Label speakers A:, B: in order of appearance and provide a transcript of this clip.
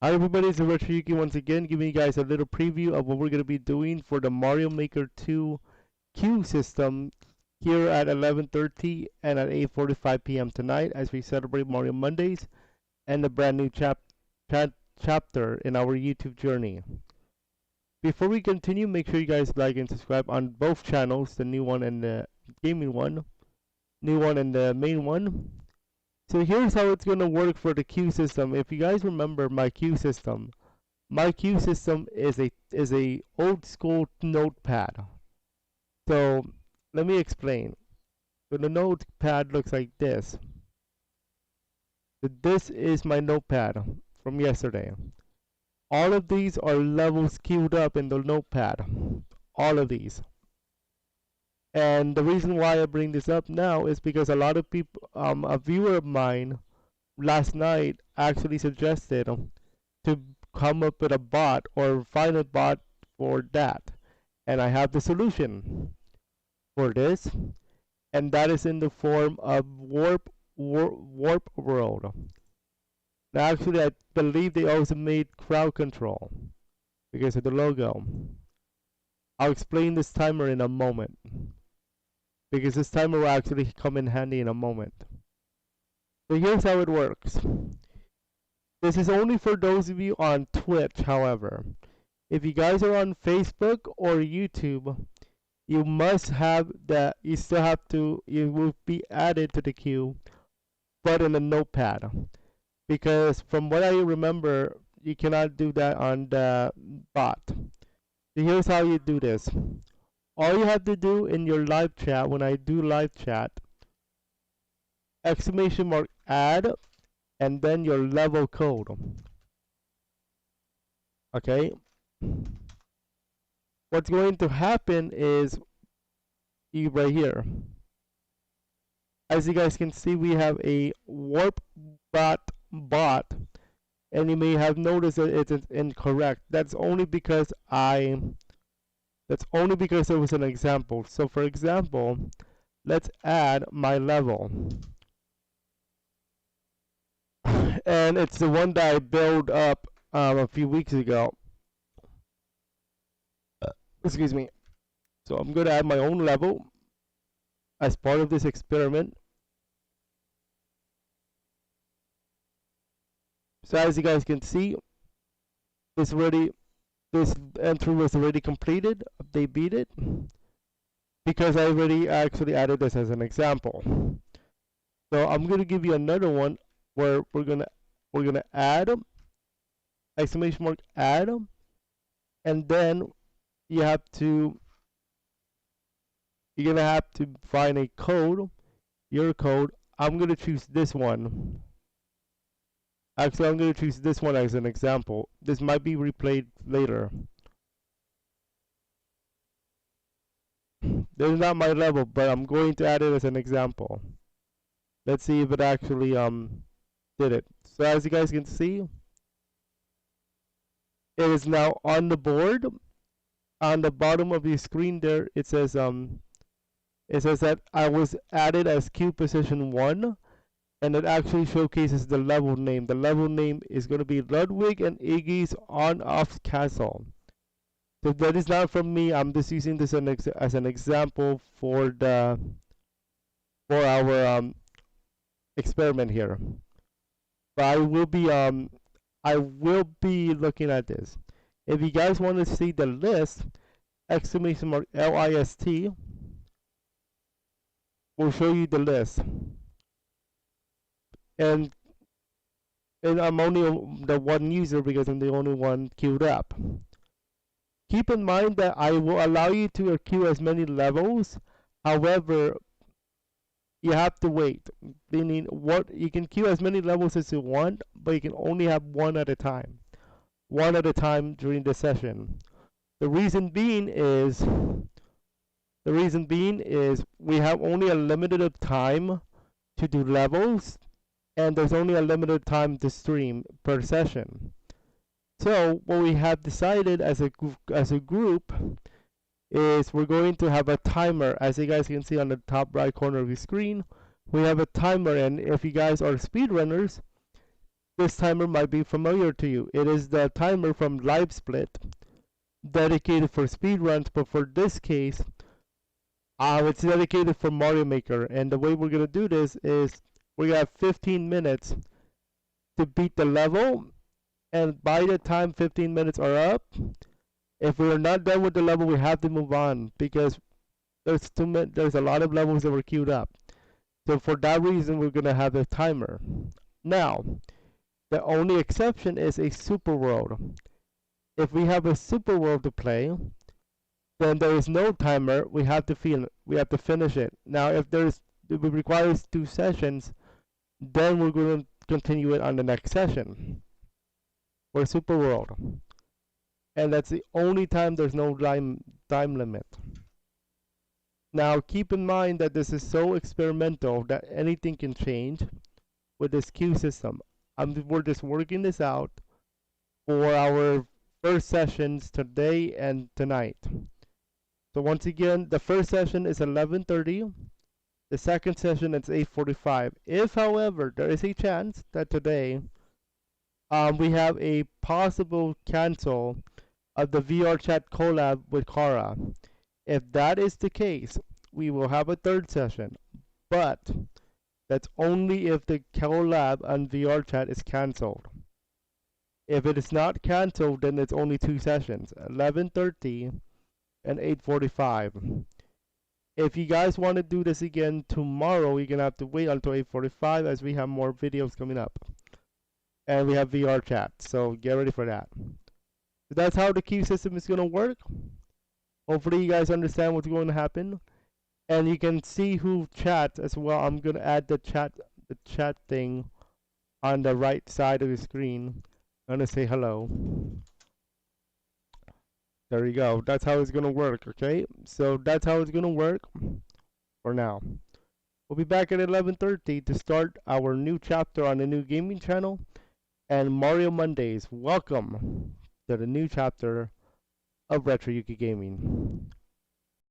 A: Hi everybody, it's Yuki once again, giving you guys a little preview of what we're going to be doing for the Mario Maker 2 queue system here at 11:30 and at 8:45 p.m. tonight as we celebrate Mario Mondays and the brand new chapter in our YouTube journey. Before we continue, make sure you guys like and subscribe on both channels, the new one and the gaming one, new one and the main one. So here's how it's going to work for the queue system. If you guys remember my queue system is a old school notepad. So let me explain. So the notepad looks like this. This is my notepad from yesterday. All of these are levels queued up in the notepad. All of these. And the reason why I bring this up now is because a lot of people, a viewer of mine last night actually suggested to come up with a bot or find a bot for that. And I have the solution for this, and that is in the form of Warp World. Now actually I believe they also made crowd control because of the logo. I'll explain this timer in a moment, because this timer will actually come in handy in a moment. So here's how it works. This is only for those of you on Twitch, however. If you guys are on Facebook or YouTube, you must have that, you will be added to the queue, but in a notepad. Because from what I remember, you cannot do that on the bot. So here's how you do this. All you have to do in your live chat, when I do live chat, !add and then your level code. Okay? What's going to happen is right here. As you guys can see, we have a warp bot, and you may have noticed that it's incorrect. That's only because there was an example. So for example, let's add my level. And it's the one that I built up a few weeks ago. Excuse me. So I'm going to add my own level as part of this experiment. So as you guys can see, this entry was already completed. They beat it because I already actually added this as an example. So I'm going to give you another one where we're gonna add !add, and then you're gonna have to find a code, your code. I'm gonna choose this one. Actually, I'm gonna choose this one as an example. This might be replayed later. This is not my level, but I'm going to add it as an example. Let's see if it actually did it. So as you guys can see, it is now on the board. On the bottom of the screen there, it says that I was added as queue position 1, and it actually showcases the level name. The level name is going to be Ludwig and Iggy's On-Off Castle. So that is not from me. I'm just using this as an example for our experiment here. But I will be looking at this. If you guys want to see the list, !list will show you the list. And I'm only the one user because I'm the only one queued up. Keep in mind that I will allow you to queue as many levels. However, you have to wait. Meaning, you can queue as many levels as you want, but you can only have one at a time. One at a time during the session. The reason being is we have only a limited time to do levels, and there's only a limited time to stream per session. So what we have decided as a group is we're going to have a timer. As you guys can see on the top right corner of your screen, we have a timer, and if you guys are speedrunners, this timer might be familiar to you. It is the timer from LiveSplit, dedicated for speedruns, but for this case, it's dedicated for Mario Maker. And the way we're gonna do this is we have 15 minutes to beat the level, and by the time 15 minutes are up, if we are not done with the level, we have to move on because there's a lot of levels that were queued up. So for that reason, we're gonna have a timer. Now, the only exception is a super world. If we have a super world to play, then there is no timer. We have to finish it. Now, if it requires 2 sessions, then we're going to continue it on the next session for super world. And that's the only time there's no time limit. Now, keep in mind that this is so experimental that anything can change with this queue system. We're just working this out for our first sessions today and tonight. So once again, the first session is 11:30. The second session is 8:45. If, however, there is a chance that today we have a possible cancel of the VR chat collab with Kara. If that is the case, we will have a third session, but that's only if the collab on VR chat is canceled. If it is not canceled, then it's only 2 sessions, 11:30 and 8:45. If you guys want to do this again tomorrow, you're gonna have to wait until 8:45 as we have more videos coming up, and we have VR chat. So get ready for that. So that's how the queue system is gonna work. Hopefully you guys understand what's going to happen, and you can see who chats as well. I'm gonna add the chat thing on the right side of the screen. I'm gonna say hello. There you go. That's how it's gonna work, okay? So that's how it's gonna work for now. We'll be back at 11:30 to start our new chapter on the new gaming channel and Mario Mondays. Welcome to the new chapter of Retro Yuki Gaming.